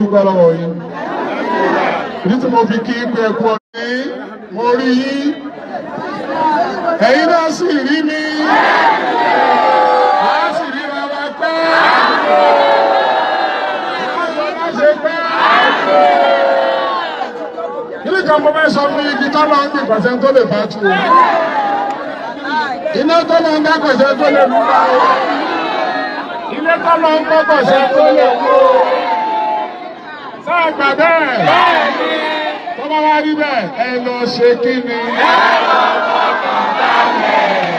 dúpẹ́ lọ́wọ́ yín. Ìdí tí mo fi kí pé ẹkú ọdún mo rí yín. Ẹ̀yin náà sì rí mi. A sì rí bàbá pẹ́. A ṣe pẹ́. Ilé kan mo fẹ́ sọ fún igi tọ́lọ́ ń gbìn pàṣẹ tó lè bá tu o. Iná tọ́lọ́ ń dá pàṣẹ tó lè lù bá o. Ilé tọ́lọ́ ń kọ́ pàṣẹ tó lè lù o. Sáà gbà bẹ́ẹ̀. Tó bá wá rí bẹ́ẹ̀, ẹ lọ ṣe kí ni? Ẹ lọ fọkàn balẹ̀.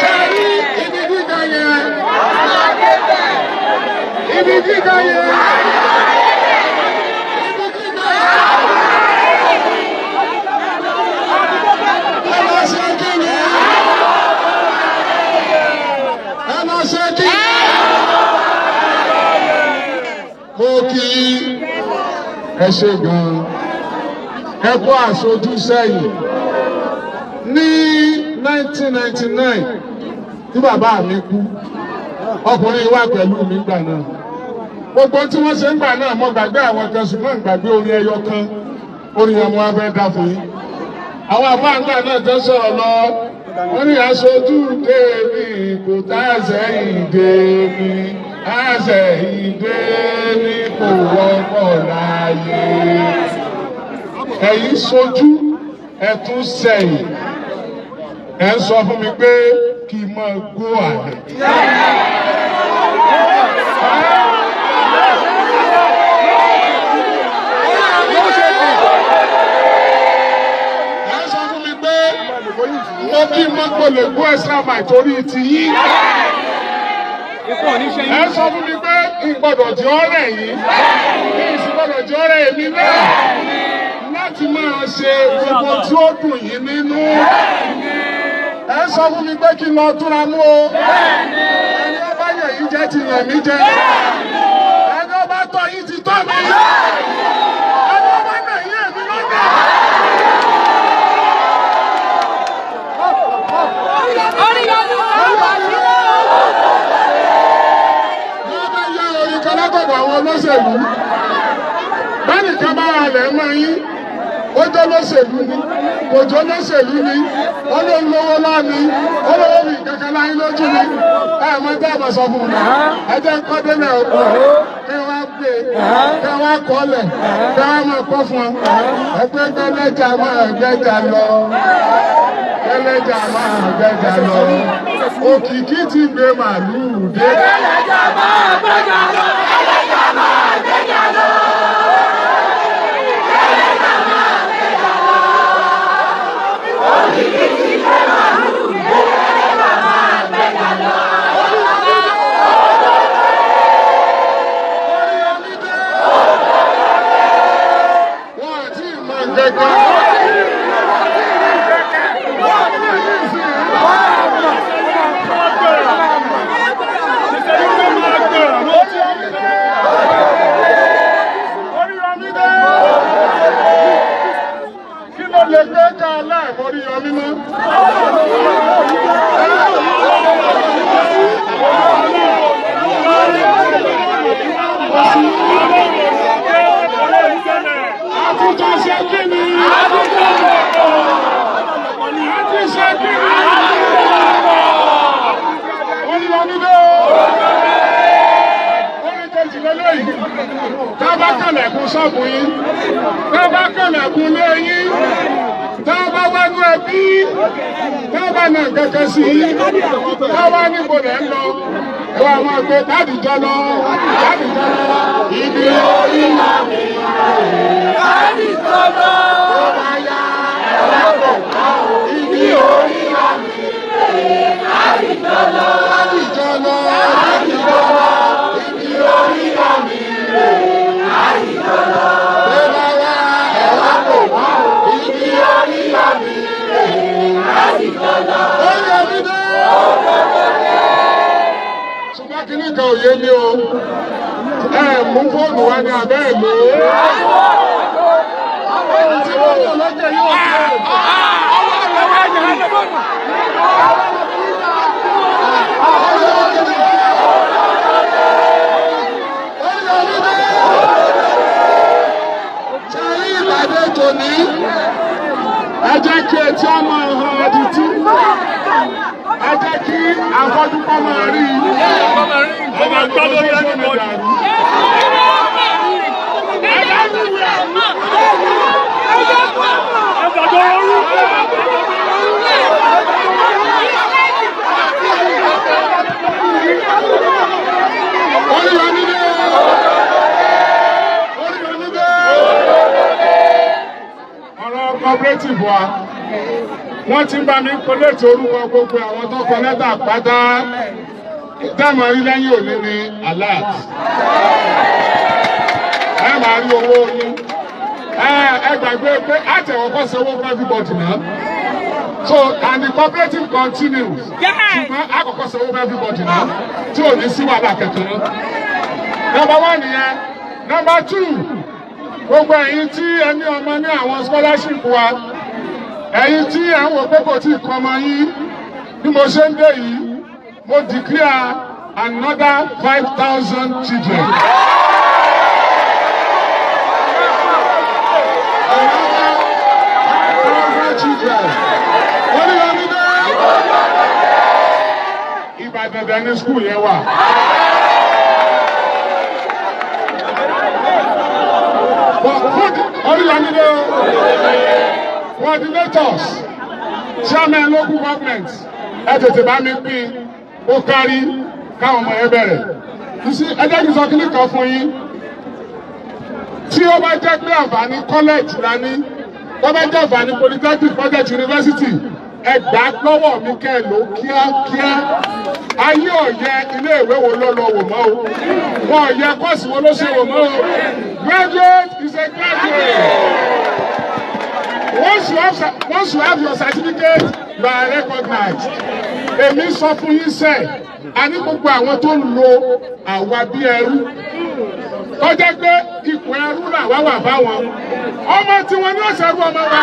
Ṣé rí ibi gíga yẹn? Ibi gíga yẹn? Ibi gíga yẹn? Ẹ lọ ṣe kí ni? Ẹ lọ ṣe kí ni? Mo kí ẹ ṣe gan-an. Ẹ kó aṣojú sẹ́yìn. Ní 1999 tí bàbá mi kú, ọkùnrin wà pẹ̀lú mi gbà náà. Gbogbo tí wọ́n ṣe ń gbà náà mo gbàgbé àwọn kan ṣùgbọ́n gbàgbé orin ẹyọ kan. Orin yẹn mo wá fẹ́ dá fún yín. Àwọn àbáǹgbà náà tó sọ̀rọ̀ lọ. Wọ́n ní aṣojú dé mi kò tá àṣẹyìn dé mi. Àṣẹyìn dé mi kò wọ́pọ̀ láyé. Ẹ̀yin sojú ẹ tún sẹ́yìn. Ẹ ń sọ fún mi pé kí n máa gbó àlẹ́. Ẹ ń sọ fún mi pé mo kí n máa gbọ́lẹ̀ gbó extra mile torí ti yín. Ẹ sọ fún mi pé ìgbọ́dọ̀ tí ó rẹ̀ yín, kí ìsìgbọ́dọ̀ tí ó rẹ̀ èmi náà láti máa ṣe gbogbo tí ó dùn yín nínú. Ẹ sọ fún mi pé kí n lọ túnra mú o. Ẹni ó bá yàn yín jẹ ti yàn mí jẹ. Ẹni ó bá tọ́ yín ti tọ́ mi. Ẹni ó bá nà yín èmi lọ́nà. Látọ̀dọ̀ àwọn olóṣèlú bẹ́ẹ̀ni kan bá wà lẹ́ mọ́ yín ó jẹ́ olóṣèlú ni kò jẹ́ olóṣèlú ni ó ló ń lówó lọ́ni ó lówó mi kankan láyé lójú ni mọ tẹ́ ẹ̀ mọ̀ sọ fún mi ẹ jẹ́ ń kọ́ délẹ̀ o kí wọ́n á gbé kí wọ́n á kọ́lẹ̀ kí wọ́n á máa kọ́ fún ọ ẹgbẹ́ gbẹ́lẹ́jà máa gbẹ́jà lọ gbẹ́lẹ́jà máa gbẹ́jà lọ òkìkí ti gbé màlúù dé. Gbẹ́lẹ́jà máa gbẹ́jà lọ. Gbẹ́lẹ́jà máa gbẹ́jà lọ. Gbẹ́lẹ́jà máa gbẹ́jà lọ. Òkìkí ti gbé màlúù dé. Gbẹ́lẹ́jà máa gbẹ́jà lọ. Wọ́n àti ìmọ̀ gẹ́gẹ́. Tábà kàlẹ̀kùn ṣọ́ọ̀bù yín, tábà kàlẹ̀kùn lé yín, tábà wájú ẹbí, tábà nà kẹ̀kẹ́ sí yín, tábà níbo lẹ̀ ń lọ, ẹ̀wọ̀ àwọn àgbẹ̀ dádìjọ́ lọ, dádìjọ́ lọ, ibi orí máa mi dádìjọ́ lọ, ó bá yá ẹ̀wọ̀ kò ká o, ibi orí máa mi dádìjọ́ lọ, dádìjọ́ lọ, dádìjọ́ lọ, ibi orí máa mi. Ṣùgbọ́n kí ní kan òye ní o, mú fóònù wá ní abẹ́ ìlú. Tí wọ́n yóò lọ́jọ́ yóò fẹ́ kí etí ọmọ ọ̀hún adití. Ẹ jẹ́ kí afọ́jú kọ́ máa rí i. Ọmọ gbọ́ lórí ẹni bọ́ọ̀lù. Cooperative wa wọ́n ti ń bá mi kọ́lẹ́tì orúkọ gbogbo àwọn tó kọ lẹ́tà pátá dáàmú rí lẹ́yìn òní ní alert ẹ máa rí owó yín ẹ gbàgbé pé àtẹ̀wọ́kọ́ sanwó fún everybody náà so and the cooperative continues ṣùgbọ́n àkọ́kọ́ sanwó fún everybody náà tí ò ní sí wàhálà kẹ̀kẹ́ náà number 1 nìyẹn number 2. Gbogbo ẹ̀yin tí ẹ ní ọmọ ní àwọn scholarship wa ẹ̀yin tí ẹ ń wò pé kò tí ì kọ́ ọmọ yín bí mo ṣe ń dé yìí mo declare another 5,000 children. Another 5,000 children. Wọ́n ní ọdún dé. Ìbàdàn dání school yẹn wà. Coordinators, chairman local government, ẹ tètè bá mi pín ó kárí káwọn ọmọ ẹ bẹ̀rẹ̀. Ẹ jẹ́ kí n sọ kíní kan fún yín. Tí ó bá jẹ́ pé àǹfààní college la ní, tó bá jẹ́ àǹfààní polytechnic project university, ẹ gbà lọ́wọ́ mi kẹ́ ẹ lò kíákíá. Ayé ọ̀yẹ́ ilé ìwé wo ló lọ wò mọ́ o. Wọ́n ọ̀yẹ́ kọ́ọ̀sì wo ló ṣe wò mọ́ o. Graduate is a graduate. Once you have your certificate, you are recognized. Èmi sọ fún yín sẹ́, a ní gbogbo àwọn tó ń lo àwa bí ẹrú. Tó jẹ́ pé ipò ẹrú làwa wà fáwọn. Ọmọ tiwọn ní ọ̀sẹ̀ rú ọmọ wa.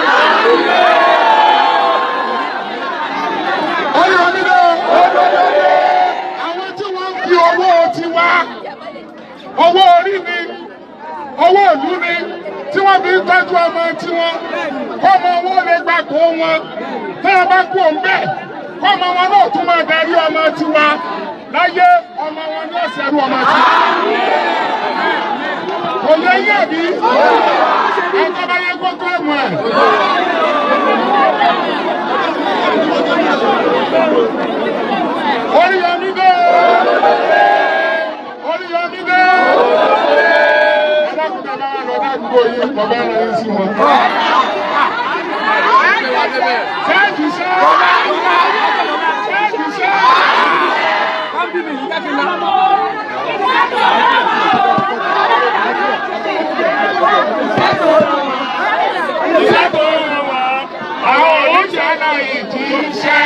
Ọyọ mi lọ. Àwọn tí wọ́n ń fi owó tiwa, owó orí ni, owó ìlú ni, tí wọ́n fi ń tọ́jú ọmọ tiwọn, kọ́mọ wọn lè gbà kó wọn, tí wọ́n bá kú òun bẹ́ẹ̀, kọ́mọ wọn náà tún máa darí ọmọ tiwa, láyé ọmọ wọn ní ọ̀sẹ̀ rú ọmọ tiwa. Kò lè yé mi, ẹ̀ka bá yẹ kó tó ẹ̀mú ẹ̀. Oríyọmí dé! Oríyọmí dé! Adágúndà bá wà lọ́dá gbogbo yìí, bàbá ẹ̀rọ yìí sí wọn. Ṣéèkì ṣe! Ṣéèkì ṣe! Àwọn oúnjẹ náà yìí kì í ṣe.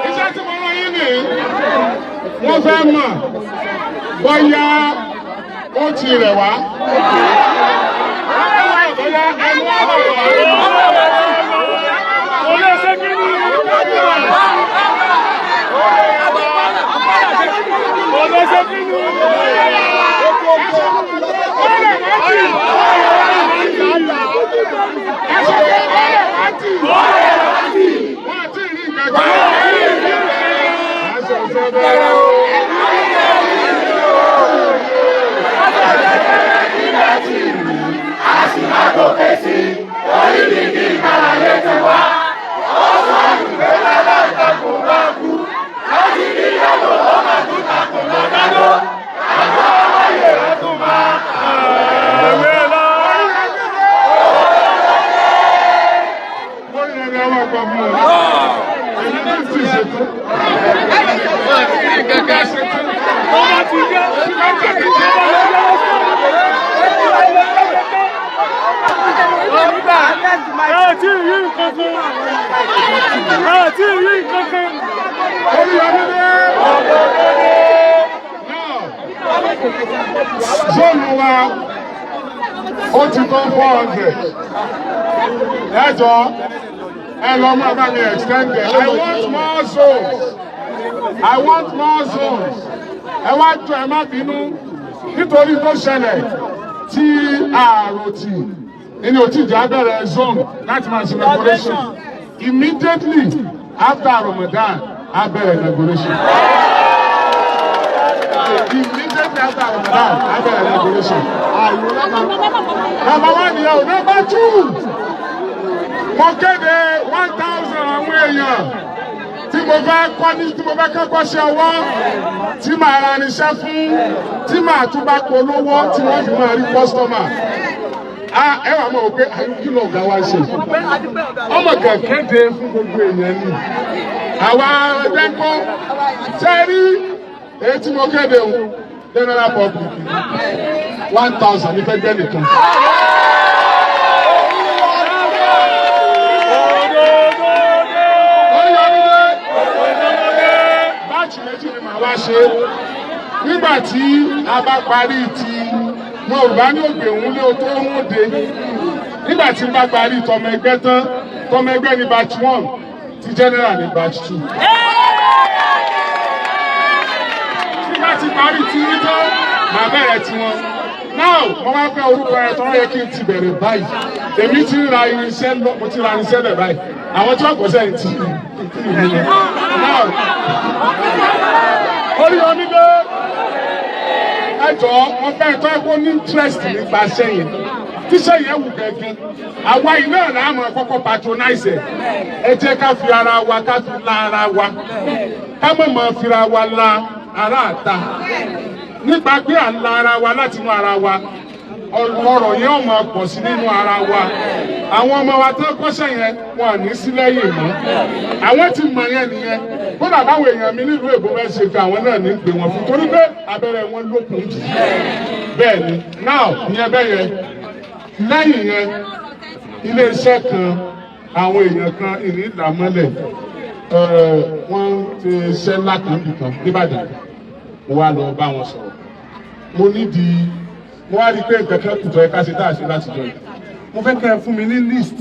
Iṣẹ́ tí mo rán yín nì, wọ́n fẹ́ mọ̀ bóyá ó ti rẹ̀ wá. Bóyá ẹnu ọ̀rọ̀ wà. Olóṣè kí ni olóṣè kí ni zone wa ó ti tó 400 ẹjọ́ ẹ lọ máa bá mi extend it. I want more zones. I want more zones. Ẹ wá jọ ẹ má bínú nítorí tó ṣẹlẹ̀ tí àròtì ẹni ò tí ì jẹ́ abẹ́rẹ́ zone láti máa ṣe inauguration immediately after Ramadan abẹ́rẹ́ inauguration. Immediately after Ramadan abẹ́rẹ́ inauguration. Number one yẹn o. Number two, mo kéde 1,000 àwọn èèyàn tí mo bá kọ́ ní tí mo bá kẹ́kọ̀ọ́ ṣe ọwọ́ tí màá ra irinṣẹ́ fún tí màá tún bá polówó tí wọ́n fi máa rí kọ́sítọ́mà. Ẹ wà mọ̀ pé kí ló ga wá ṣe ọmọ kéde fún gbogbo èèyàn ni àwa ẹgbẹ́ ńkọ́ sẹ́rí èyí tí mo kéde o general public 1,000 ní fẹ́ gbẹ́ nìkan. Méjì ni màá wá ṣe nígbà tí a bá parí ti Yorùbá ní ògbè òun ní otó òun dé nígbà tí n bá parí tọmọ ẹgbẹ́ tán tọmọ ẹgbẹ́ ní batch 1 ti general ní batch 2. Nígbà tí parí ti ní tán màá bẹ̀rẹ̀ tiwọn. Now mo máa fẹ́ orúkọ ẹ̀ tọ́rọ yẹ kí n ti bẹ̀rẹ̀ báyìí èmi ti ra irinṣẹ́ lọ mo ti ra irinṣẹ́ lẹ̀ báyìí àwọn tí wọ́n kọ́ sẹ́yìn tí Oríyọmídé ẹjọ́ wọn fẹ́ tọ́ ẹ̀kọ́ ní interest nípa sẹ́yìn tíṣẹ́ yẹn wù gẹ́gẹ́ àwa yìí náà là á mọ̀ kọ́kọ́ patronize ẹ jẹ́ ká fi ara wa ká fi la ara wa ká mọ̀ mọ̀ fira wa la ara àta nípa pé à ń la ara wa láti inú ara wa ọ̀rọ̀ yẹn ò máa pọ̀ sí nínú ara wa àwọn ọmọ wa tó kọ́ṣẹ́ yẹn wọn à ní sí lẹ́yìn mọ́ àwọn tí mọ̀ yẹn nìyẹn kódà báwo èèyàn mi nílùú èbó bẹ́ẹ̀ ṣe fi àwọn náà ní gbé wọn fún torí pé abẹ́rẹ́ wọn lókun jù bẹ́ẹ̀ ni now ìyẹn bẹ́ẹ̀ yẹn lẹ́yìn yẹn iléeṣẹ́ kan àwọn èèyàn kan ìní ìlàmọ́lẹ̀ wọ́n ti ṣe lákàndì kan nìbàdàn mo wá lọ bá wọn sọ̀rọ̀ mo nídìí mo wá rí i pé nǹkan kan kùtọ̀ ẹ̀ka ṣe tá a ṣe láti jọ yìí mo fẹ́ kẹ́ ẹ fún mi ní list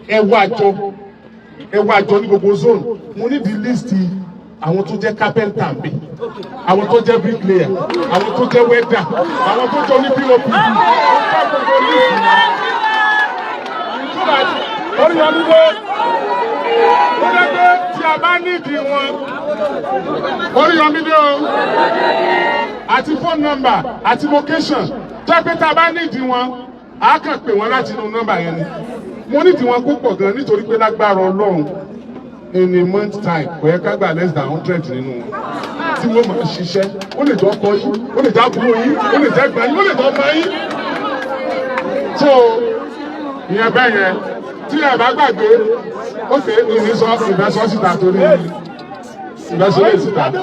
ẹ wá àjọ ní gbogbo zone mo ní di list àwọn tó jẹ́ carpenter mi àwọn tó jẹ́ bricklayer àwọn tó jẹ́ welder àwọn tó jẹ́ onípilop Oríyọmídé ó dẹ́gbẹ́ tí a bá nídìí wọn Oríyọmídé o àti phone number àti location jẹ́ pé tá a bá nídìí wọn a kàn pè wọ́n láti inú nọ́mbà yẹn ni mo nídìí wọn púpọ̀ gan nítorí pé lágbára Ọlọ́run in a month time kò yẹ ká gbà less than 100 nínú wọn tí wọ́n máa ṣiṣẹ́ ó lè jẹ́ ọkọ yín ó lè jẹ́ àbúrò yín ó lè jẹ́ ẹ̀gbọ́n yín ó lè jẹ́ ọmọ yín so ìyẹn bẹ́ẹ̀ yẹn tí ẹ bá gbàgbé ó fẹ́ ìfẹsọ̀ síta torí ìfẹsọ̀ síta no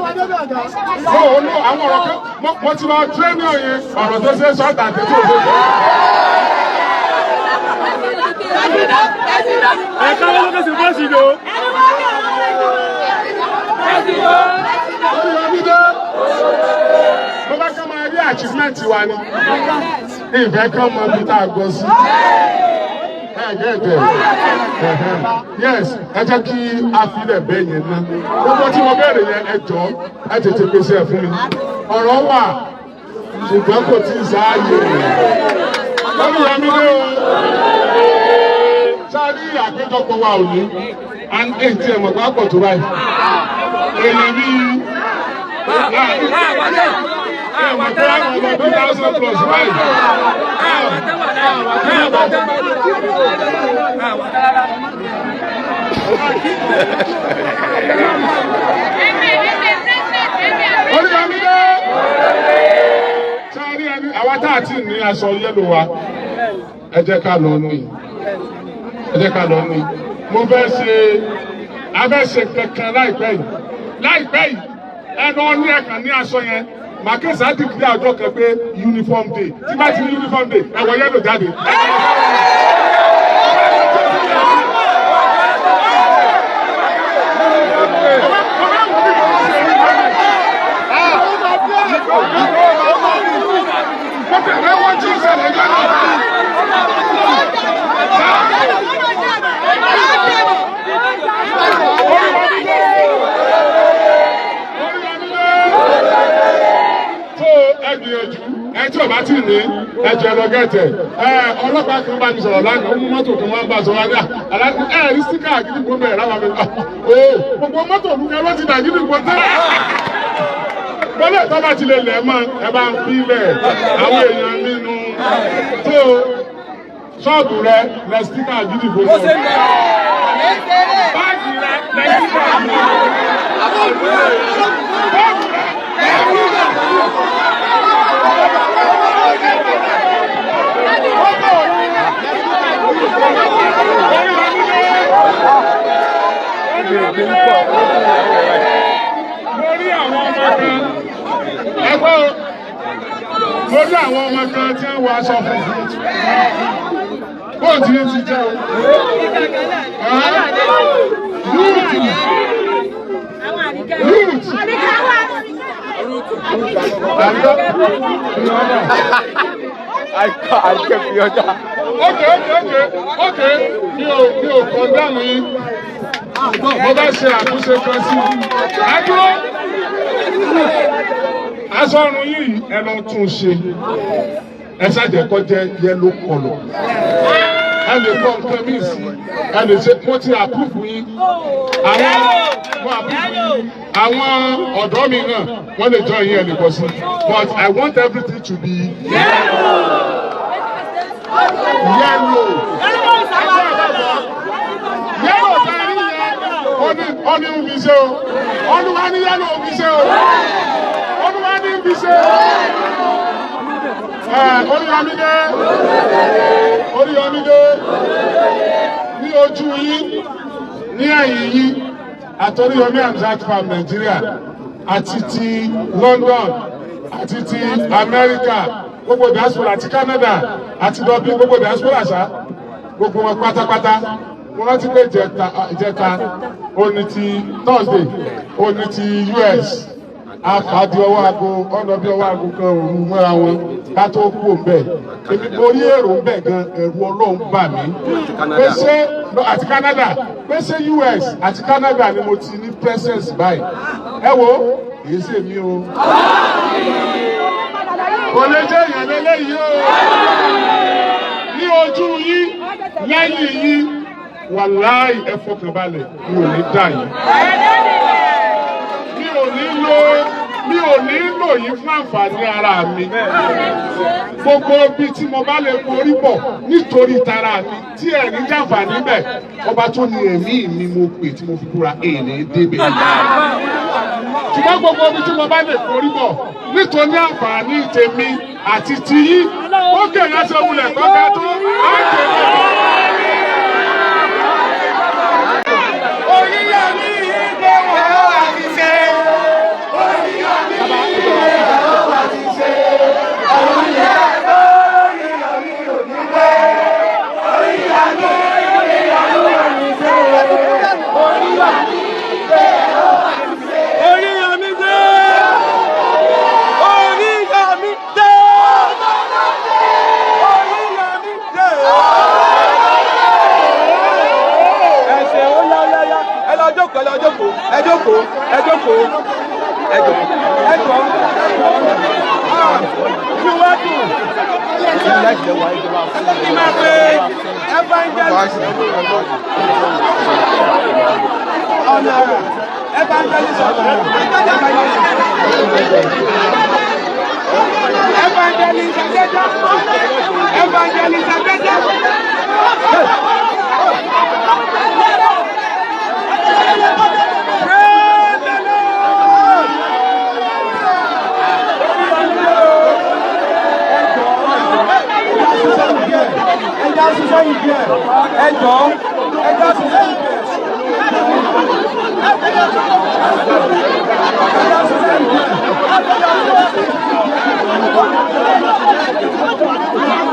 àwọn ọ̀rọ̀ kan mo ti lọ tírénì ọ̀yẹ́ ọ̀rọ̀ tó ṣe sọ́ọ̀tà àtẹ̀tí òṣèlú. Ẹ̀ka wọn kẹsì bọ́ sí lò. Oríyọmídé mo bá ká máa rí achievement wa ni ìfẹ́ kan mọ bí tá a gbọ́ sí. Yes, ẹ jẹ́ kí a filẹ̀ bẹ́ẹ̀ yẹn ná. Gbogbo tí mo bẹ̀rẹ̀ yẹn ẹ jọ ẹ tètè pèsè ẹ̀ fún mi. Ọ̀rọ̀ wà ṣùgbọ́n kò tí ì sáàyè. Oríyọmídé o. Sáré àpéjọpọ̀ wa ò ní. Ètí ẹ̀mọ̀ bá pọ̀ tó báyìí. Èèyàn bí ẹ̀mọ̀ tó wà ní ọmọ 2,000 plus báyìí. Oríyọmídé sáré ẹni àwa tá àti ní aṣọ yẹ́lò wa ẹ jẹ́ ká lọ ní mo fẹ́ ṣe abẹ́ṣe kankan láìpẹ́ yìí ẹnu ọní ẹ̀kan ní aṣọ yẹn màkísà dìgbì àjọ kan pé uniform day tí bá ti ní uniform day ẹ̀wọ̀ yẹ́lò jáde. tí ní ẹjọ́ lọ gẹ̀tẹ̀ ọlọ́pàá kan bá mi sọ̀rọ̀ lánàá ó mú mọ́tò kan wá bá sọ wá ní rí síkà àgídìgbò bẹ̀rẹ̀ láwọn mi gbogbo mọ́tò olùkẹ́ ló ti dà àgídìgbò tẹ́ bọ́lá tó bá ti lè lẹ̀ mọ́ ẹ bá ń fi bẹ̀ àwọn èèyàn nínú tó ṣọ́ọ̀bù rẹ lẹ síkà àgídìgbò sọ. báàgì rẹ lẹ síkà àgídìgbò lórí àwọn ọmọ kan tí wọ́n wọ aṣọ funfun bóòtù ti jẹ́ Okay. Mi ò kọ̀ndánù yín. Mo bá ṣe àtúnṣe kan sí. Adúró. Aṣọ ọrùn yìí ẹ lọ tún ṣe. Ẹ ṣàjẹ́ kó jẹ́ yellow color. Ẹ lè kọ́ nǹkan míì sí. Ẹ lè ṣe mo ti àpúfù yín. Àwọn ọ̀dọ́ mi náà wọ́n lè jọ yín ẹ lè kọ́ sí. But I want everything to be yellow. Ọni ń fi ṣe o, Olúwa ní yẹ́lò ń fi ṣe o, Olúwa ní ń fi ṣe o. Oríyọmídé ní ojú yín ní ẹ̀yìn yín àtọ́ríyọmí Hamzat Farm Nàìjíríà àti ti London àti ti Amẹ́ríkà gbogbo diaspora àti Canada àti Dublin gbogbo diaspora ṣá gbogbo wọn pátápátá mo rántí pé ìjẹta òní ti Thursday òní ti US àkàdé ọwọ́ aago ọ̀nà bí ọwọ́ aago kan òru mọ́ra wọn ká tó kú òǹbẹ̀ èmi mo rí èrò ń bẹ̀ gan ẹ̀rù Ọlọ́run bà mí pé ṣé àti Canada pé ṣé US àti Canada ni mo ti ní presence báyìí ẹ wo èyí sì mí o kò lè jẹ́ èèyàn lélẹ́yìí o ní ojú yín lẹ́yìn yín wàláì ẹ fọkànbalẹ̀ mi ò ní dà yín mi ò ní lò yín fún àǹfààní ara mi gbogbo bí tí mo bá lè borí bọ̀ nítorí tara mi tí ẹ̀ ní jàǹfààní bẹ̀ ọba tó ní ẹ̀mí mi mo pè tí mo fi kúra èèní débẹ̀ ṣùgbọ́n gbogbo bí tí mo bá lè borí bọ̀ nítorí àǹfààní tèmi àti tiyín ó kèrè ṣe wulẹ̀ kọ́kẹ́ tó á kèrè tó.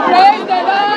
Praise the Lord!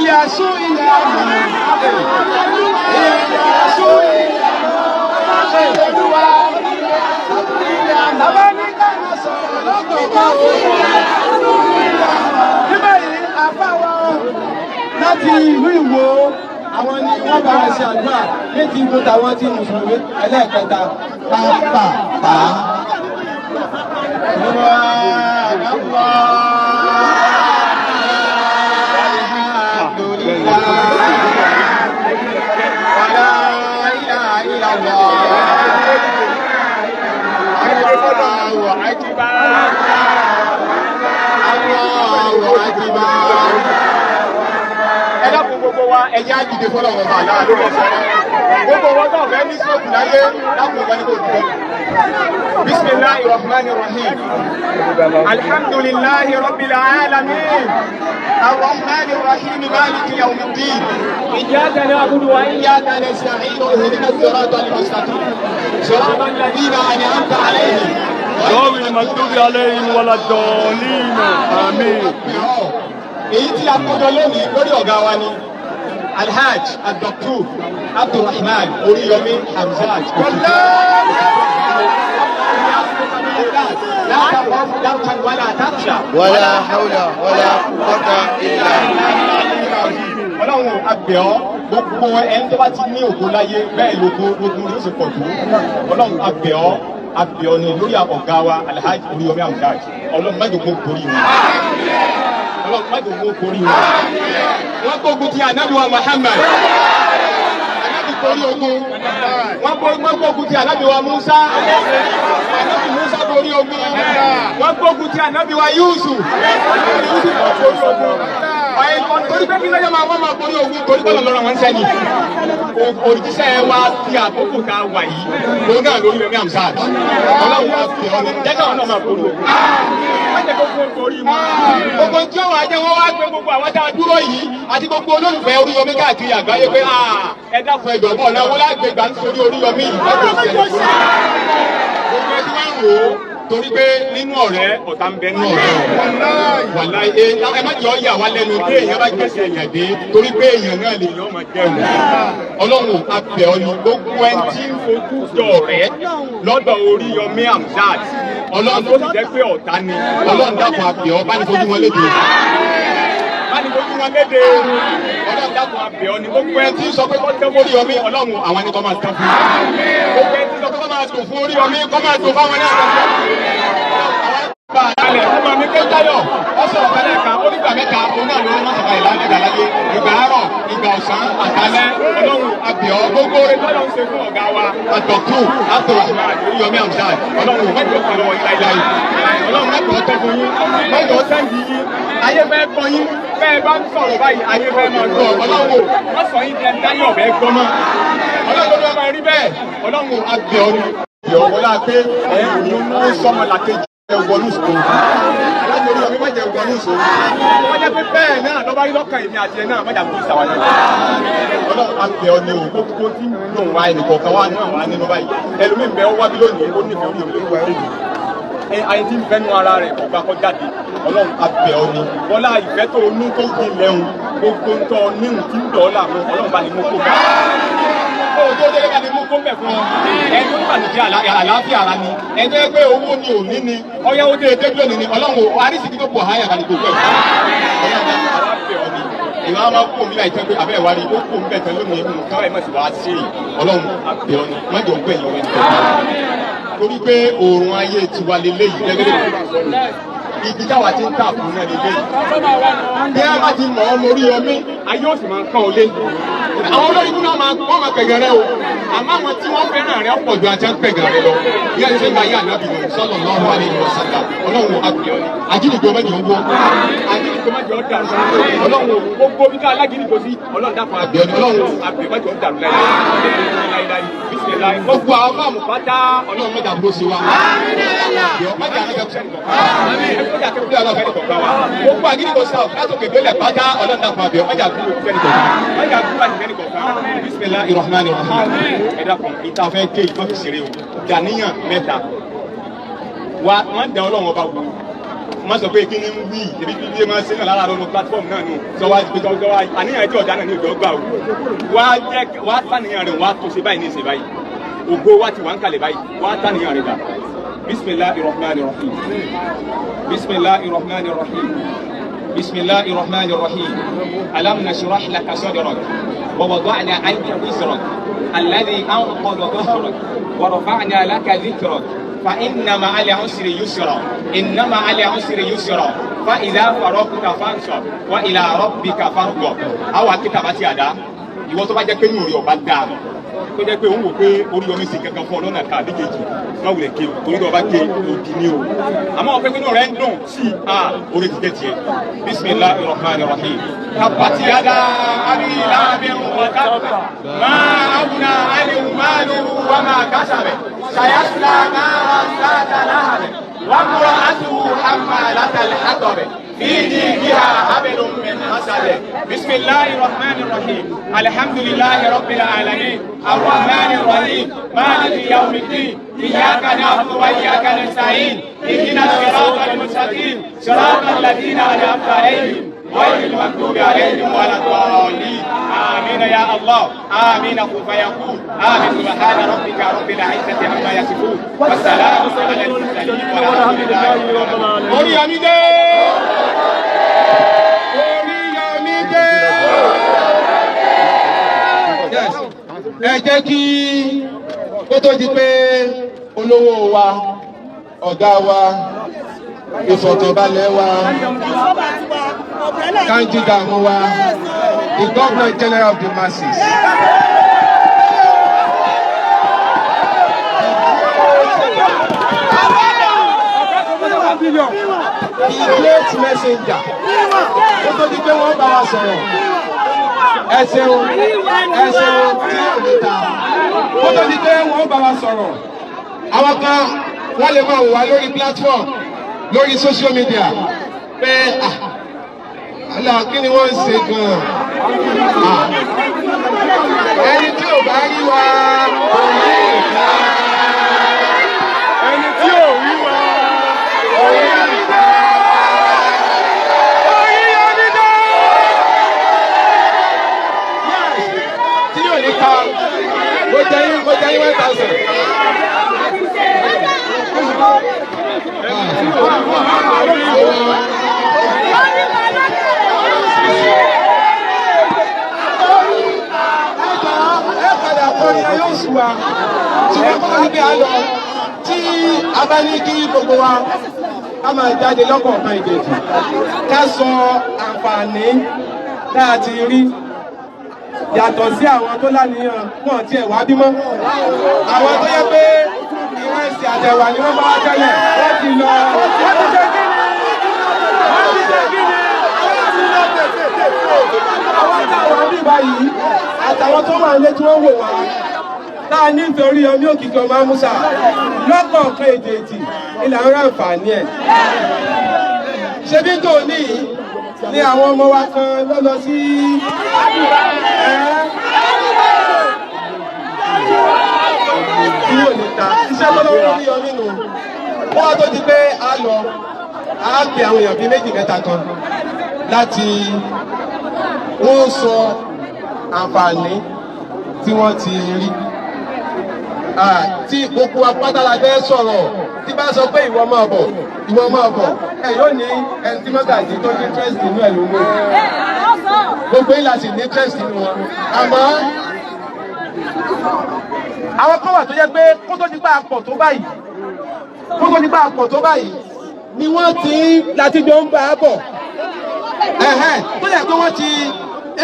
Ìyàsú ìyàmọ̀. Ìyàsú ìyàmọ̀. Olúwa. Bàbá ní káná sọ̀rọ̀ lọ́kọ̀ọ̀kan. Nígbà yìí, àfáwọ̀ láti ìlú Ìwó, àwọn ni wọ́n bá ṣe àdúrà létí ìbò tàwọn tí Mùsùlùmí ẹlẹ́ẹ̀kẹta pàápàá. Ẹlẹ́kùn gbogbo wa ẹ̀yà dìde fọ́lọ̀ wọn bàálà lórí ẹ̀sẹ̀. Gbogbo wọn tó fẹ́ ní sọ́ọ̀kù láyé lákùn wọn ní kò dùn. Bismillahir Rahmanir Rahim. Alhamdulillahi Rabbil Alamin. Ar-Rahmanir Rahim Maliki Yawmiddin. Iyyaka na'budu wa iyyaka nasta'in. Ihdinas siratal mustaqim. Siratal ladhina an'amta 'alayhim. غير المغضوب عليهم ولا الضالين آمين. Èyí tí a kójọ lónìí lórí ọ̀gá wa ni Alhaj Dr. Abdulrahman Oríyọmí Hamzat. Wala hawla wala quwwata illa billah. Ọlọ́run abẹ́ ọ́ gbogbo ẹni tó bá ti ní ògo láyé bẹ́ẹ̀ lógún ló sì pọ̀ jù. Ọlọ́run abẹ́ ọ́ ni lórí ọ̀gá wa Alhaj Oríyọmí Hamzat. Ọlọ́run má jẹ́ kó borí wọn. Ọlọ́run má jẹ́ kó borí wọn. Wọ́n gbógun ti Ànábì wa Muhammad. Ànábì borí ogun. Wọ́n gbógun ti Ànábì wa Musa. Ànábì Musa borí ogun. Wọ́n gbógun ti Ànábì wa Yusuf. Yusuf borí ogun. Torí pé kí lọ́jọ́ máa wọ́n máa borí ogun torí pé lọ́rọ̀ wọn ń sẹ́ni. Òjíṣẹ́ wa ti àkókò ká wà yìí. Òun náà lórí Oríyọmí Hamzat. Ọlọ́run wa fi ọ́ ní jẹ́jọ́ náà máa borí ogun. Wọ́n jẹ́ gbogbo borí wọn. Gbogbo tí ó wà jẹ́ wọ́n wá pé gbogbo àwọn tá a dúró yìí àti gbogbo olólùfẹ́ Oríyọmí káàkiri àgbáyé pé ẹ dákun ẹgbẹ̀ ọ̀bọ̀ náà wọ́n lágbègbà ń sórí Oríyọmí yìí. Gbogbo ẹni wọ́n rò ó torí pé nínú ọ̀rẹ́ ọ̀tá ń bẹ nínú ọ̀rẹ́ wàláhì ẹ má jọ yà wá lẹ́nu pé èèyàn bá gbèsè èèyàn dé torí pé èèyàn náà lè yọ ọmọ dẹrù. Ọlọ́run abẹ́ ọ ni gbogbo ẹni tí ń fojú jọ ọ̀rẹ́ lọ́dọ̀ Oríyọmí Hamzat. Ọlọ́run tó sì jẹ́ pé ọ̀tá ni Ọlọ́run dákun abẹ́ ọ bá ní fojú wọn léde. Ọlọ́run dákun abẹ́ ọ ni gbogbo ẹni tí ń sọ pé kọ́ tẹ́ fún Oríyọmí Ọlọ́run àwọn ẹni kọ́ máa tán fún un. Gbogbo ẹni tí ń sọ pé kọ́ máa dùn fún Oríyọmí kọ́ máa dùn fáwọn náà. Ọmọ mi ké táyọ̀ ọ̀sọ̀ ọ̀kẹ́lẹ̀ kan ó nígbà mẹ́ta òun náà ló máa sọ̀kalẹ̀ lálẹ́ ìdàláyé ìgbà àárọ̀ ìgbà ọ̀sán àtàlẹ́ Ọlọ́run abẹ́ ọ gbogbo rẹ̀ tọ́lọ́ ń ṣe fún ọ̀gá wa Dr. Abdulrahman Oríyọmí Hamzat. Ọlọ́run mẹ́jọ kan lọ́wọ́ yín láíláí. Ọlọ́run mẹ́jọ tọ́ fún yín mẹ́jọ sẹ́ǹdì yín ayé fẹ́ gbọ́ yín bẹ́ẹ̀ bá ń sọ̀rọ̀ báyìí ayé fẹ́ máa gbọ́ Ọlọ́run wọ́n sọ yín di ẹni dáyọ̀ ọ̀bẹ gbọ́ mọ́ Ọlọ́run ló máa rí bẹ́ẹ̀ Ọlọ́run abẹ́ ọ ni ìyọ̀wọ́lá pé ẹ̀yìn ló ń sọmọ làkejì ẹ̀wọ̀lú sọ̀rọ̀ alájọrí ọmọ ìmọ̀jẹ̀ ẹ̀wọ̀lú sọ̀rọ̀ wọ́n jẹ́ pé bẹ́ẹ̀ náà lọ́ba yín lọ́kàn èmi àti ẹ̀ náà mọ̀jà kó ìsàwọn ẹ̀ Ọlọ́run abẹ́ ọ ni o gbogbo tí lòun wá ẹnìkọ̀ọ̀kan wá náà wá nínú báyìí ẹlòmíì bẹ́ẹ̀ wá bí lónìí ó nífẹ̀ẹ́ Oríyọmí ayé tí ń fẹ́nu ara rẹ̀ ọ̀gbà kọ́ jáde Ọlọ́run abẹ́ ọ ni bọ́lá ìfẹ́ tó ní tó gbé lẹ́hùn gbogbo ń tọ́ níhùn tí ń dọ̀ọ́là mọ́ Ọlọ́run bá ní mú kó bá ojú ọjọ́ yẹn bá ní mú kó bẹ̀ fún ọ ẹni tó bá nìjẹ́ àlàáfíà ara ni ẹni tó yẹ pé owó ni òní ni ọyá ó dé débìlẹ̀ ni Ọlọ́run àrísìkí tó pọ̀ háyà bá ní gbogbo ẹ̀ ìwà máa kó mi láì tẹ́ pé abẹ́ ìwà rí ó kó mi bẹ̀ tẹ́ lónìí mú káwá ẹ̀ mọ̀ sí wàá sí Ọlọ́run abẹ́ ọ ni mọ́jọ́ ń gbẹ̀yìn ọ̀rẹ́ torí pé oòrùn ayé tiwa lélẹ́yìí gẹ́gẹ́ ibi táwa ti ń tà fún náà lélẹ́yìí bí a bá ti mọ̀ ọ́ mórí ọmí ayé òsì máa ń kán ọ lé àwọn olórí kúnlá wọ́n máa pẹ̀gàn rẹ o àmọ́ àwọn tí wọ́n fẹ́ràn rẹ ọ̀pọ̀ ju àti pẹ̀gàn rẹ lọ bí ẹni sẹ́yìn ayé ànábì lọ sallallahu alaihi wasallam Ọlọ́run àgbẹ̀ ọ̀ni àjínigbò mẹ́jọ ń wọ́ àjínigbò mẹ́jọ ń dàrú Ọlọ́run gbogbo bí ká alágídígbò sí Ọlọ́run dàpọ̀ àgbẹ̀ ọ̀ni Ọlọ́run àgbẹ̀ mẹ́jọ ń dàrú láyé gbogbo àwọn fáàmù pátá Ọlọ́run mẹ́ta bó ṣe wa gbogbo àgídígbò south látòkè délẹ̀ pátá Ọlọ́run dàpọ̀ àgbẹ̀ mẹ́ta bó Bismillahir Rahmanir Rahim. Ẹ dákun ìta fẹ́ ké ìtọ́ fi ṣeré o dàníyàn mẹ́ta wọ́n dá Ọlọ́run ọba wò má sọ pé kí ni ń wí ebi bí bí máa ṣe náà lára lọ́nà platform náà nù sọ wá pé tọ́ wá àníyàn ẹjọ́ ọ̀dà náà ní ìjọ gbà o wá tàníyàn rẹ̀ wá tó ṣe báyìí ní ìṣe báyìí ògo wá ti wà ń kalẹ̀ báyìí wá tàníyàn rẹ̀ dà bismillahir rahmanir rahim bismillahir rahmanir rahim bismillahir rahmanir rahim alam nashrah laka sadrak wa wada'na 'anka wizrak alladhi anqadha dhahrak wa rafa'na laka dhikrak فإن مع العسر يسرا إن مع العسر يسرا فإذا فرغت فانصب وإلى ربك فارغب àwọn akíntàbátì àdá ìwọ tó bá jẹ́ pé ní orí ọba dáa tó jẹ́ pé òun wò pé orí omi sì kankan fún ọlọ́nà tàbí kejì má wulẹ̀ ké torí tó bá ké òdì ní o àmọ́ ọ̀pẹ́ pínú rẹ̀ ń dùn sí orí ti jẹ́ tiẹ̀ bismillahir rahmanir rahim tabbat yada abi lahabin wa tab ma aghna anhu maluhu wa ma kasab sayasla naran zata lahab wa imra'atuhu hammalatal hatab في جيدها حبل من مسد بسم الله الرحمن الرحيم الحمد لله رب العالمين الرحمن الرحيم مالك يوم الدين إياك نعبد وإياك نستعين اهدنا الصراط المستقيم صراط الذين أنعمت عليهم غير المغضوب عليهم ولا الضالين آمين يا الله آمين فيقول آمين سبحان ربك رب العزة عما يصفون والسلام على المرسلين والحمد لله رب العالمين. ẹ jẹ́ kí ó tó di pé olówó wa ọ̀gá wa ìfọ̀kànbalẹ̀ wa kánjídàmú wa the governor general of the masses. the great messenger ó tó di pé wọ́n bá wa sọ̀rọ̀ ẹ ṣeun tí ò ní ta ó tó di pé wọ́n bá wa sọ̀rọ̀ àwọn kan wọ́n lè máa wà lórí platform lórí social media pé àlà kí ni wọ́n ń ṣe gan-an ẹni tí ò bá rí wa kò ní ìta ẹni tí ò rí wa kò ní ìta. Go tell you 1,000. Tí a bá ní kí gbogbo wa ká máa jáde lọ́kọ̀ọ̀kan ìdèjì ká sọ àǹfààní tá a ti rí yàtọ̀ sí àwọn tó láníyàn wọn tí ẹ̀ wá bímọ àwọn tó yẹ pé ìrẹsì àtẹ̀wà ni wọ́n bá wá tẹ́lẹ̀ wọ́n ti lọ àwọn táwọn bí báyìí àtàwọn tó wà nílé tí wọ́n wò wá táà nítorí Orí Òkìkí ọmọ Amúsà lọ́kọ̀ọ̀kan èjèèjì ilẹ̀ ń rà àǹfààní ẹ̀ ṣe bí tó ní ní àwọn ọmọ wa kan lọ́lọ́ sí ìlú òníta iṣẹ́ tọ́lọ́wọ́ lórí ọ nínú wọ́n tó di pé a lọ a pè àwọn èèyàn bíi méjì mẹ́ta kan láti wọ́n sọ àǹfààní tí wọ́n ti rí tí gbogbo apátálà fẹ́ sọ̀rọ̀ tí bá sọ pé ìwọ máa bọ̀ ẹ yóò ní ẹni tí mọ́gàjì tó ní interest nínú ẹ̀ ló mú gbogbo ìlà sì ní interest nínú wọn àmọ́ àwọn kan wà tó jẹ́ pé kó tó nípa àpọ̀ tó báyìí ni wọ́n ti láti jọ ń bá a bọ̀ tó yẹ pé wọ́n ti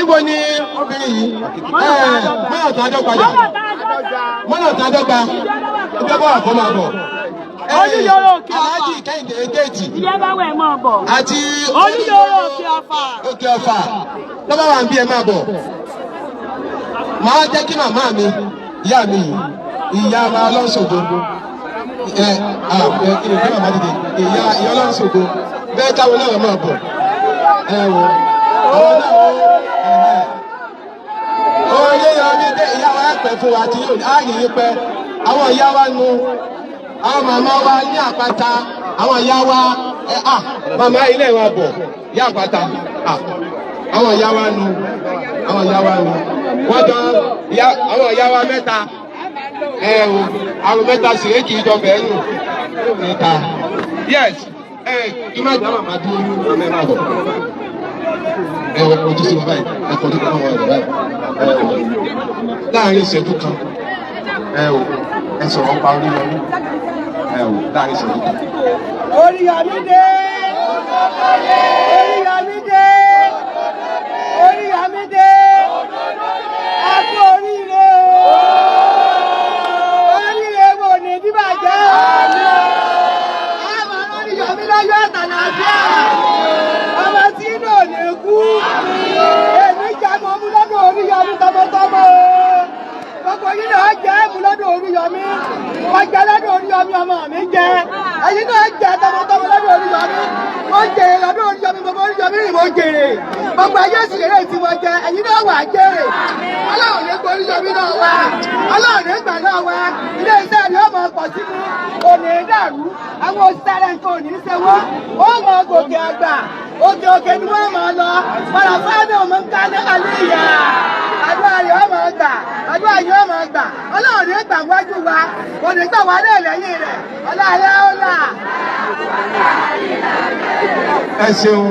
Ibo ni obìnrin yìí mọ́nà tó adọ́gba ìjọba wà kó máa bọ̀. Aláàjì Kẹ́hìndé Géètì àti Òkè Ọ̀fà lọ́ba wà ń bí ẹ máa bọ̀. Màá jẹ́ kí màmá mi ìyá mi ìyá máa lọ́sọ̀gbọ̀ kí ni màmá dìde ìyá ọlọ́sọ̀gbọ̀ bẹ́ẹ̀ káwọn náà máa bọ̀ àwọn náà oyè yọrí dé ìyá wa pẹ́ fún wa tí ààyè pẹ́ àwọn ìyá wa nu àwọn màmá wa ní àpáta àwọn ìyá wa màmá ilé wa bọ̀ yá àpáta àwọn ìyá wa nu àwọn ìyá wa nu wọ́n jọ àwọn ìyá wa mẹ́ta àwọn mẹ́ta sì é kì í jọ bẹ́ẹ̀ nù níta yes kí má dá màmá dúró màmá ẹ má bọ̀ ojú sí bàbá yìí ẹ̀kọ́ tó kọ́ àwọn ọ̀rọ̀ báyìí láàrin ìṣẹ́jú kan ẹ sọ̀rọ̀ pa orí lọ́wọ́ láàrin ìṣẹ́jú kan. Oríyọmí dé! Oríyọmí dé! Oríyọmí dé! A kú oríire o! Oríire wo ni bíbàjẹ́ o! Àwọn Oríyọmí lọ́jọ́ àtàlàfíà! Ọmọ tí inú ò ní kú! Èmi jẹ́ mọ́ mú lọ́dọ̀ Oríyọmí tọmọtọmọ o! Gbogbo yìí náà jẹ́ mú lọ́dọ̀ Oríyọmí! Wọ́n jẹ́ lọ́dọ̀ Oríyọmí ọmọ mi jẹ́! Ẹ̀yin náà jẹ́ tọmọtọmọ lọ́dọ̀ Oríyọmí! Wọ́n jèrè lọ́dọ̀ Oríyọmí, gbogbo Oríyọmí ni mo jèrè! Gbogbo ayé sì lè tí wọ́n jẹ, ẹ̀yin náà wà jèrè! Ọlọ́run ní gbọ́ Oríyọmí náà wá! Ọlọ́run ní gbà náà wá! Ilé iṣẹ́ ni ó máa pọ̀ sí mi, kò ní dàrú, àwọn òṣìṣẹ́ rẹ̀ kò ní ṣe wọ́n, ó máa gòkè àgbà, òkè òkè ni wọ́n máa lọ, padà fáwọn ọmọ nǹkan ní àlùyà! Àdúrà rẹ̀ ó máa gbà, àdúrà yóò máa gbà, Ọlọ́run ní gbà wájú wa, kò ní gbà wá lẹ́yìn rẹ̀, ọlọ́run ó là. Ẹ ṣeun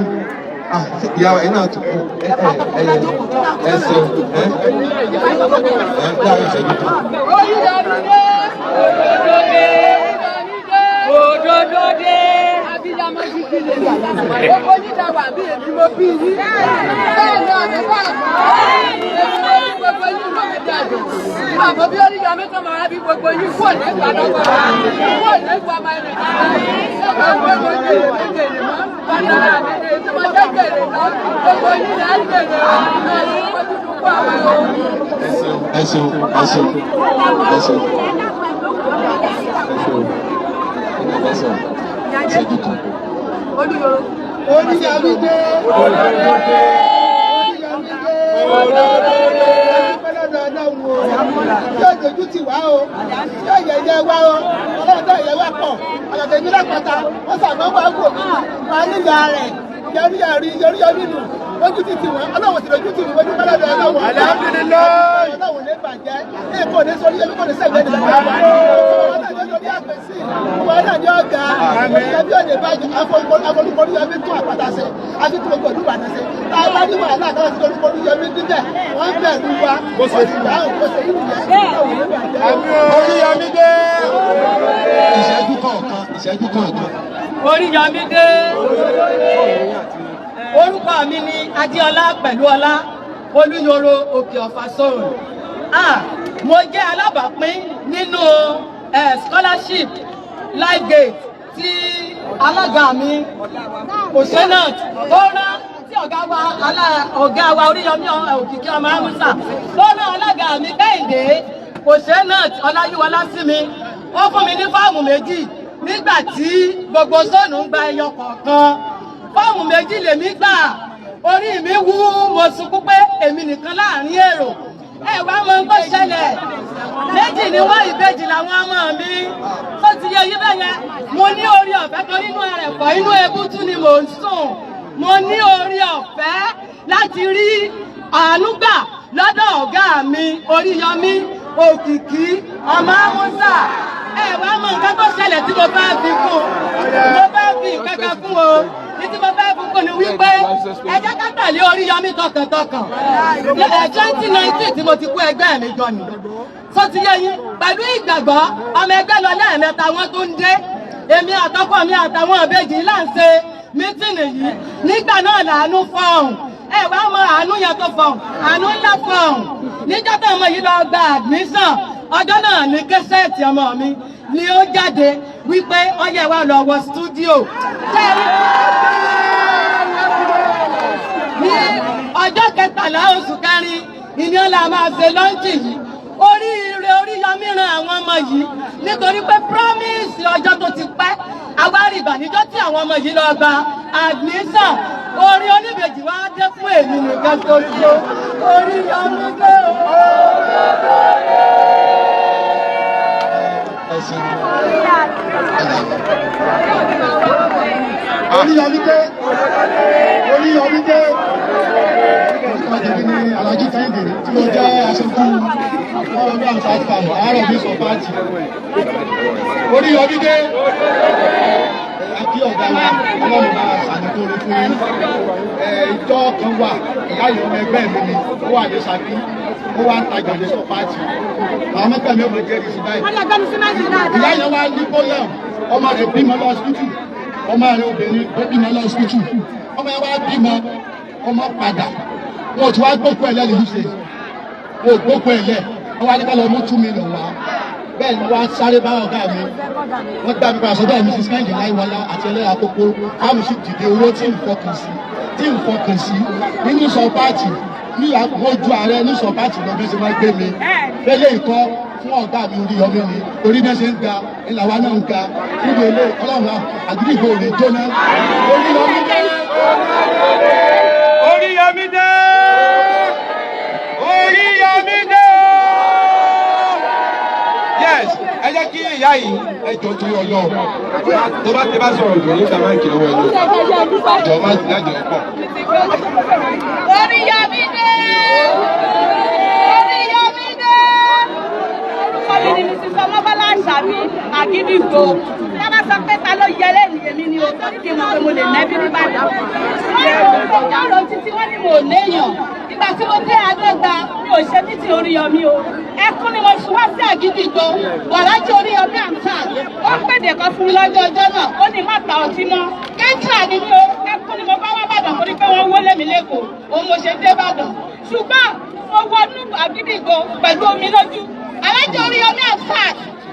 ìyàwó ẹ náà tó kú ẹ ṣeun láàrin ìṣẹ́jú kan. Òdodo dé. Abiyamọ gidi lè wà. Gbogbo yíta wà bí èmi mo bí yí. Bẹ́ẹ̀ ni ọ̀dọ́ wà fún èmi mo bí gbogbo yín ló fi dàgbò. Bàbá bí Oríyọmí tó máa bí gbogbo yín kò ní gbà lọ́wọ́ wa. Kò ní gbà máa rìn náà. Ṣé gbogbo mo jèrè mo jèrè mọ́? Bàtà àgbèrè tí mo jẹ́ jèrè náà. Gbogbo yín là ń jèrè o. Mo ti dùn kó àwọn o. Ẹ ṣeun ẹ ṣeun ẹ ṣeun. Oríyọmí dé. Yóò dojú tì wá o, yóò yẹ̀yẹ́ wá o, ọlọ́run tó yẹ wá pọ̀, ọ̀làdé mi lápáta, wọ́n sàgbọ́n wá wò mí, wà nígbà rẹ̀, Oríyọmí nù, ojú ti tì wọ́n, ọlọ́run sì lójú tì mí, ojú bá lọ́dọ̀ ọlọ́run. Alhamdulillah. Ọlọ́run lè bàjẹ́, ní èkó ní sórí Oríyọmí kò ní sẹ́gbẹ́ ní sẹ́gbẹ́ wá. Ọmọ náà ní ọjọ́ àpèsè, ọmọ náà ní ọ̀gá, Oríyọmí ò lè bàjẹ́, afolúkọ Oríyọmí tún àpáta ṣe, àti tún gbogbo ìlú Ìbàdàn ṣe. Táwa ní wàhálà náà ti lórúkọ Oríyọmí níbẹ̀, wọ́n bẹ̀rù wa, kò sì dáhùn, kò sì ìlú yẹn, ọlọ́run lè bàjẹ́. Oríyọmí dé. Ìṣẹ́jú kọ̀ọ̀kan, ìṣẹ́jú kọ̀ọ̀kan. Oríyọmí dé. Orúkọ mi ni Adéọlá Pẹ̀lúọlá Olúyọrọ Òkè Ọ̀fà sọ̀rọ̀. Mo jẹ́ alábàápín nínú scholarship Lightgate tí alága mi Òṣènàt tó rán tí ọ̀gá wa Oríyọmí Òkìkí ọmọ Amúsà tó rán alága mi Kẹ́hìndé Òṣènàt Ọláyíwọlá sí mi. Ó fún mi ní fọ́ọ̀mù méjì nígbà tí gbogbo zónù ń gba ẹyọ kọ̀ọ̀kan. Fọ́ọ̀mù méjì lèmi gbà, orí mi wú, mo sunkún pé èmi nìkan láàrin èrò. Ẹ wá mọ nǹkan ṣẹlẹ̀, méjì ni wọ́n ìbejì làwọn ọmọ mi. Ó ti yẹ yí bẹ́yẹn, mo ní orí ọ̀fẹ́ kan nínú ẹ̀rẹ̀fọ́, inú ebútú ni mò ń sùn. Mo ní orí ọ̀fẹ́ láti rí àánú gbà lọ́dọ̀ ọ̀gá mi Oríyọmí Òkìkí ọmọ Amúsà. Ẹ wá mọ nǹkan tó ṣẹlẹ̀ tí mo fẹ́ fi kún, mo fẹ́ fi ìkẹ́kẹ́ fún o. Ní tí mo fẹ́ fún kún ni wípé ẹ jẹ́ ká tẹ̀lé Oríyọmí tọkàntọkàn. 2019 tí mo ti kó ẹgbẹ́ mi jọ nì. Sọ ti yé yín pẹ̀lú ìgbàgbọ́ ọmọ ẹgbẹ́ lọ lẹ́ẹ̀mẹ́ta wọn tó ń dé. Èmi àtọkọ mi àtàwọn ìbejì là ń ṣe mítìnì yìí. Nígbà náà làánú fọ̀hún. Ẹ wá mọ àánú yẹn tó fọ̀hún, àánú ńlá fọ̀hún. Níjọ́ tó ọmọ yìí lọ gba admission, ọjọ́ náà ní kẹsẹ̀tì ọmọ mi ni ó jáde wípé ó yẹ wá lọ wọ stúdíò. Ní ọjọ́ 13 oṣù kẹrin ìní ọ̀la máa ṣe lọ́ńchì yìí. Oríire Oríyọmí ran àwọn ọmọ yìí nítorí pé promise ọjọ́ tó ti pẹ́ àwárí ìbànújẹ́ tí àwọn ọmọ yìí lọ gba admission. Orin oníbejì wá dé fún èmi nìkan ṣoṣo. Oríyọmí dé o. Oríyọmídé ìpàdé ní Alhaji Kẹ́hìndé tí ó jẹ́ aṣojú ọlọ́run àǹfààní àárọ̀ bí sọ pàtì. Oríyọmídé àbí ọ̀gá wa ọlọ́run bá ṣàdékò orí fún yín. Ìjọ kan wà ìyá ìyọmọ ẹgbẹ́ mi ni ó wà ní Ṣakí ó wá ń tajà ní sọ pàtì. Àwọn mẹ́ta mi ò mọ̀ jẹ́rìí sí báyìí. Ìyá yẹn wá ní bóyá ọmọ rẹ̀ bímọ lọ hospital, ọmọ rẹ̀ obìnrin ó bímọ lọ hospital, ọmọ yẹn wá bímọ ọmọ padà wọn ò tí wá gbókù ẹ̀lẹ́ lè ṣe wọn ò gbókù ẹ̀lẹ́ wọn wá ní ká lọ mú 2 million wá bẹ́ẹ̀ ni wọ́n sáré bá ọ̀gá mi wọ́n gbá mi pa àṣọdọ̀ mi sí Kẹ́hìndé Láìwọlá àti ẹlẹ́yà àkókò káàmù sí dìde owó tí ń fọkàn sí nínú sọ páàtì ní àgbójú ààrẹ ní sọ páàtì lọ bí ṣe máa gbé mi lélẹ̀ ìkọ́ fún ọ̀gá mi Oríyọmí ni orí náà ṣe ń ga ìlàwà náà ń ga níbi ilé ọlọ́run àdúgbò rẹ̀ jóná Oríyọmídé. Oríyọmídé! Oríyọmídé! Yes, ẹ jẹ́ kí ìyá yìí ẹ jọ torí Ọlọ́run. Tó bá ti bá sọ̀rọ̀ jù nígbà máa ń kí lọ́wọ́ ẹ̀jọ̀. Ìjọ máa ń lájọ pọ̀. Oríyọmídé! Oríyọmídé! Orúkọ mi ni Mrs. Ọmọbọ́lá Àṣàbí Àgídìgbò. Tá bá sọ pé ta ló yẹ lẹ́yìn èmi ni o, torí kí n mọ̀ pé mo lè nẹ́bí ní Ìbàdàn. Wọ́n ní ọ̀rọ̀ títí wọ́n ní mo léèyàn. Ìgbà tí mo dé Adógba, mi ò ṣe títí Oríyọmí o. Ẹkún ni mo fi wá sí Àgídìgbò. Wàlájì Oríyọmí àǹtà. Ó pèdè kan fún mi lọ́jọ́ ọjọ́ náà. Ó ní má ta ọtí mọ́. Kẹ́ńtà ni mi o. Ẹkún ni mo bá wá Ìbàdàn torí pé wọ́n wọlé mi lẹ́kọ̀ọ́. Òun mo ṣe dé Ìbàdàn. Ṣùgbọ́n mo wọnú Àgídìgbò pẹ̀lú omi lójú. Alájì Oríyọmí àǹtà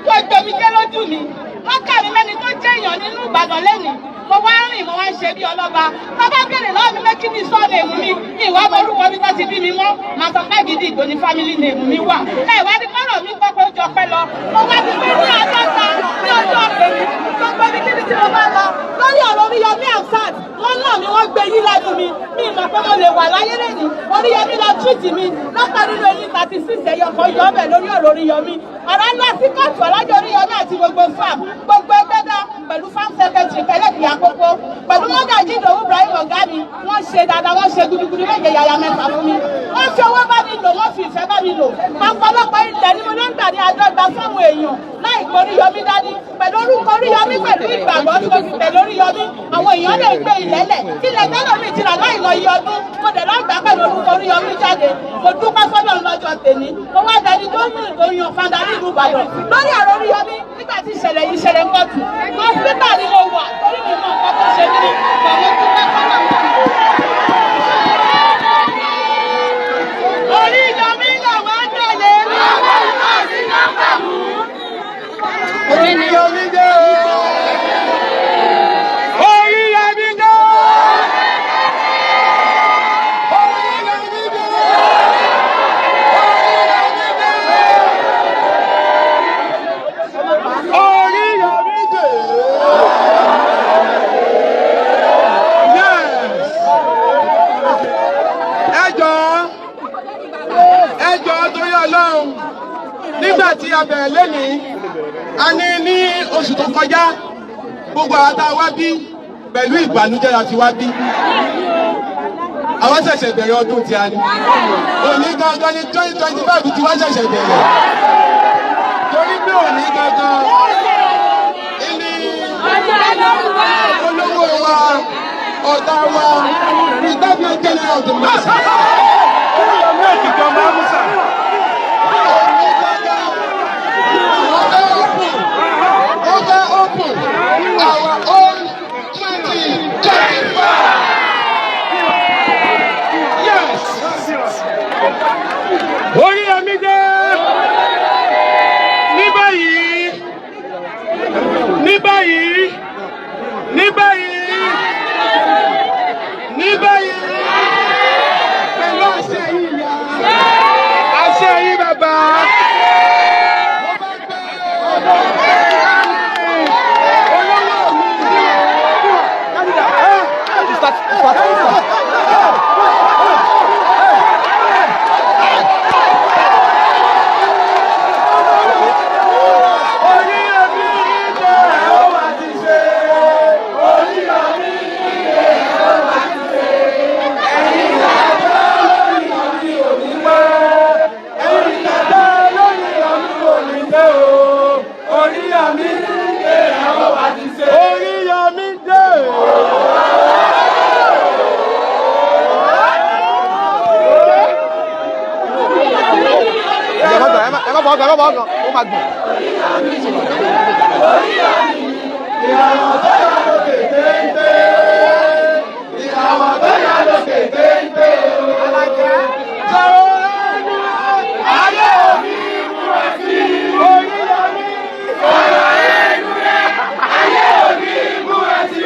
tó gbomijé lójú mi. Wọ́n kà mí mẹ́ni tó jẹ́ èèyàn nínú Ìbàdàn lẹ́nìí. Mo wá rìn mo wá ń ṣe bí ọlọ́ba. Bàbá bèrè lọ́wọ́ mi pé kí ni sọ́ọ̀nù èmú mi. Ìwà mo orúkọ mi tó ti bí mi mọ́. Màá sọ pé Àgídìgbò ní fámílì ní èmú mi wà. Ẹ wá ní kọ́rọ̀ mi gbọ́ pé ó jọ pẹ́ lọ. Mo wá ti pé ní Àdọ́ta ní ọjọ́ ọ̀pẹ̀mí. Gbogbo mi kí ni tí mo bá lọ. Lórí ọ̀rọ̀ Oríyọmí Hamzat, wọ́n náà ni wọ́n gbé yín lẹ́nu mi. Mi mọ̀ pé mo lè wà láyé lẹ́nìí. Oríyọmí lọ túwìtì mi. Látàrí nínú eyín 36 ẹ̀yọ̀ kan yọ ọbẹ̀ lórí ọ̀rọ̀ Oríyọmí. Ọ̀rọ̀ ńlá sí kóòtù Alájì Oríyọmí àti gbogbo fam. Gbogbo ẹgbẹ́ dá pẹ̀lú farm secretary Kẹ́lẹ́kì Àkókò. Pẹ̀lú Mọ́gàjí Ìdòwú Ibrahim ọ̀gá mi, wọ́n ṣe dáadáa, wọ́n ṣe gudugudu méje yàyà mẹ́ta fún mi. Wọ́n fi owó bá mi lò, wọ́n fi ìfẹ́ bá mi lò. Ọ̀pọ̀lọpọ̀ ilẹ̀ ni mo ló ń gbà ní Adọ́gba fáwọn èèyàn láì pé Oríyọmí dání. Pẹ̀lú orúkọ Oríyọmí pẹ̀lú ìgbàgbọ́ tí mo fi tẹ̀lé Oríyọmí, àwọn èèyàn lè gbé ilẹ̀ lẹ̀. Ilẹ̀ tẹ́lẹ̀ mi ti rà láì lọ iye ọdún. Mo dẹ̀ lọ́gbà pẹ̀lú orúkọ Oríyọmí jáde. Mo dúpẹ́ fọ́lọ́ lọ́jọ́ tèmi. Mo wá dẹni tó mú ìròyìn ọ̀fadà nílùú Ìbàdàn. Lórí ọ̀rọ̀ Oríyọmí, nígbà tí ìṣẹ̀lẹ̀ yìí ṣẹlẹ̀ pọ̀tù. Hospital ni mo wà torí mi mọ̀ nǹkan tó ṣe mí. Bàbá dúpẹ́ fọ́lọ́. Oríyọmí làwọn á tẹ̀lé. Oríyọmídé! Oríyọmídé! Oríyọmídé! Ẹ jọ̀ọ́ torí Ọlọ́run nígbà tí a bẹ̀rẹ̀ lénìí a ní oṣù tó kọjá gbogbo àwọn tá a wá bí pẹ̀lú ìbànújẹ́ láti wá bí àwọn ṣẹ̀ṣẹ̀ bẹ̀rẹ̀ ọdún tí a ní òní gangan ní 2025 tí wọ́n ṣẹ̀ṣẹ̀ bẹ̀rẹ̀ torí pé òní gangan ní olówó wa ọ̀tá wa ìtàkùn general of the mass. Open our own 2025. Yes. Oríyọmídé. Ní báyìí. má bọ̀ ọ̀gàn ó máa gbọ̀n. ìràwọ̀ tó yà lókè téńté ìràwọ̀ tó yà lókè téńté alájẹ sọ̀rọ̀ ẹnu ayé òní mú ẹ sí orí omi sọ̀rọ̀ ẹnu rẹ ayé òní mú ẹ sí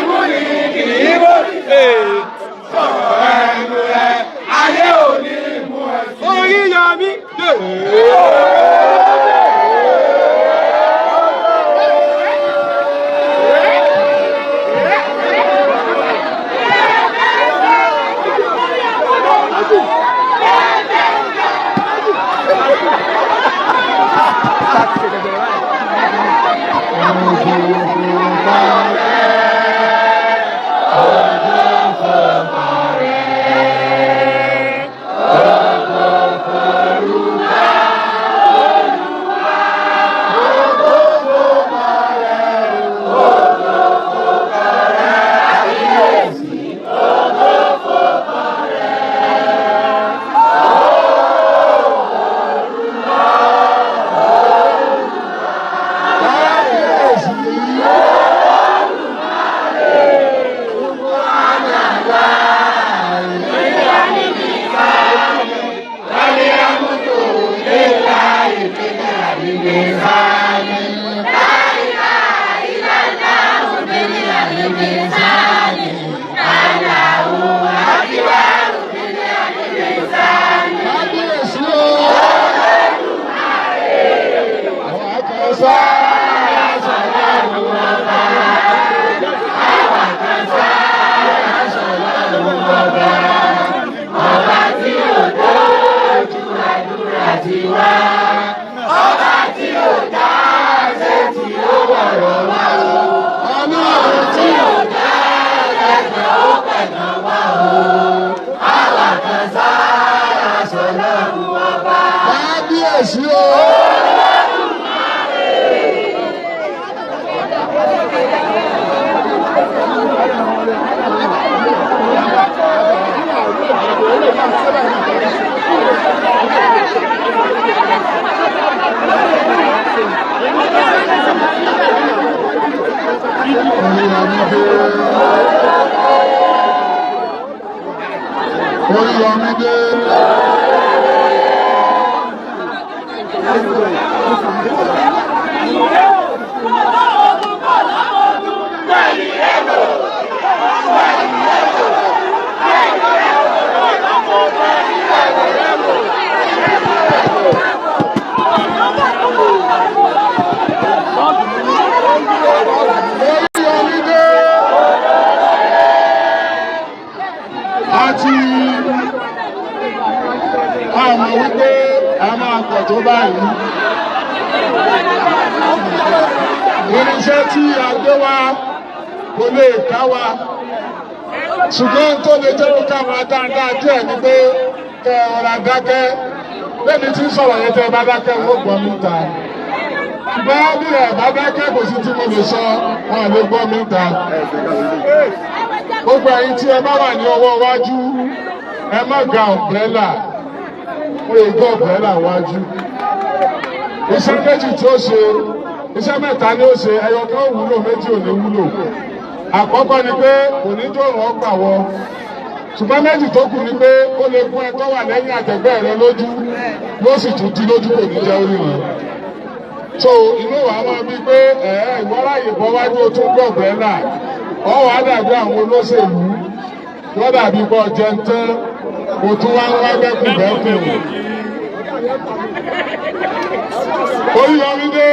múni kì í borí sọ̀rọ̀ ẹnu rẹ ayé òní mú ẹ sí orí omi. Irinṣẹ́ tí a gbé wá kò lè ká wa ṣùgbọ́n tó lè jẹ́ kó ká wa dáadáa díẹ̀ ni pé kẹ ọ̀rọ̀ àdákẹ́ lẹ́ni tí ń sọ̀rọ̀ yẹn tẹ́ bá dákẹ́ wọ́n gbọ́ mi ta ṣùgbọ́n bí ẹ̀ bá dákẹ́ kò sí tí mo lè sọ wọn lè gbọ́ mi ta. Gbogbo ẹ̀yin tí ẹ bá wà ní ọwọ́ iwájú ẹ má ga ọ̀mbrẹ́là ó lè gbọ́ ọ̀mbrẹ́là wájú. Iṣẹ́ méjì tí ó ṣe iṣẹ́ mẹ́ta ni ó ṣe ẹyọ kan wúlò méjì ò ní wúlò. Àkọ́kọ́ ni pé kò ní dòrùn ọgbà wọ ṣùgbọ́n méjì tó kù ni pé ó lè gún ẹ tó wà lẹ́yìn àtẹ̀gbẹ́ rẹ lójú yóò sì tún dí lójú kò ní jẹ́ orí wọn. So inú wa máa bí pé ìwọ́lá ìbọn wájú o tún gbọ́ ọ̀mbrẹ́là ọ̀ wá dàbí àwọn olóṣèlú wọ́n dàbí bọ́ jẹntẹ́ kò tún wá ń wá bẹ́kùn. Oríyọmídé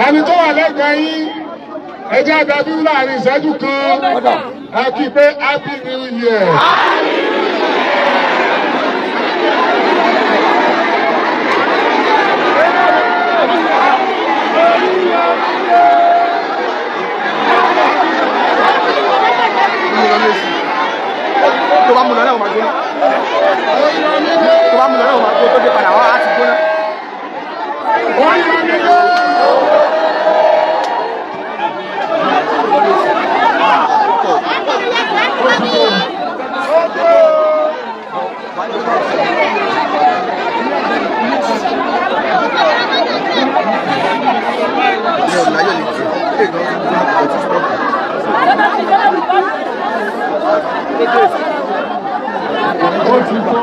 ẹni tó wà lẹ́gbẹ̀ẹ́ yín ẹjẹ́ àdàbí láàrin ìṣẹ́jú kan ẹ kí pé happy new year. Tó bá mú lọ náà máa gbóná. Tó bá mú lọ náà máa gbóná tó dé padà wá á ti gbóná. Ó ti tó.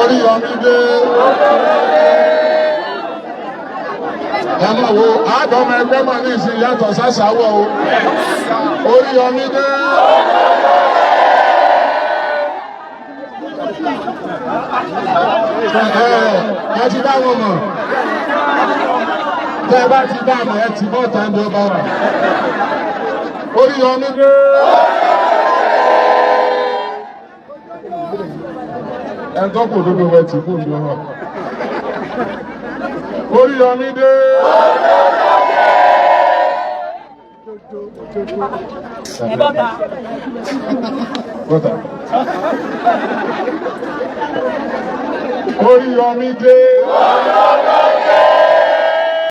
Oríyọmí dé. Ẹ máa wo àádọ́mọ ẹgbẹ́ mọ̀ ní ìsìn yàtọ̀ sáṣàwọ̀ o. Oríyọmí dé. Ẹ ti bá wọn mọ̀. Tẹ́ ẹ bá ti bá mọ̀ ẹ ti bọ́ tàbí ọba wà. Oríyọmí dé. Ẹ tọ́kù òdodo wẹ̀ tí kò ní ọ̀rọ̀. Oríyọmí dé. Ẹ bọ́ta. Bọ́ta. Oríyọmí dé.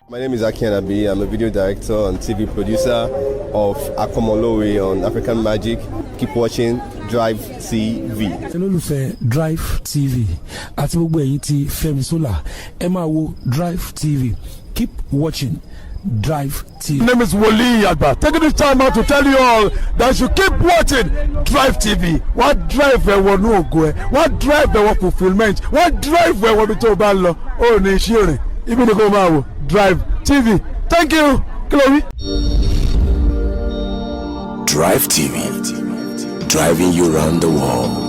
My name is Aki Anabi. I'm a video director and TV producer of Akomolowe on African Magic. Keep watching Drive TV. olólùfẹ́ Drive TV àti gbogbo ẹ̀yin tí Fẹ́mi Sola ẹ máa wo Drive TV. Keep watching Drive TV. My name is Wole Agba. Taking this time out to tell you all that you keep watching Drive TV. What drive ẹ̀wọ̀n ní ògo ẹ̀? What drive ẹ̀wọ̀n fulfilment? What drive ẹ̀wọ̀n ní tó bá lọ? Ó ní iṣẹ́ rìn. Ibi ni kò máa wò Drive TV. Thank you. Chloe. Drive TV, driving you around the world.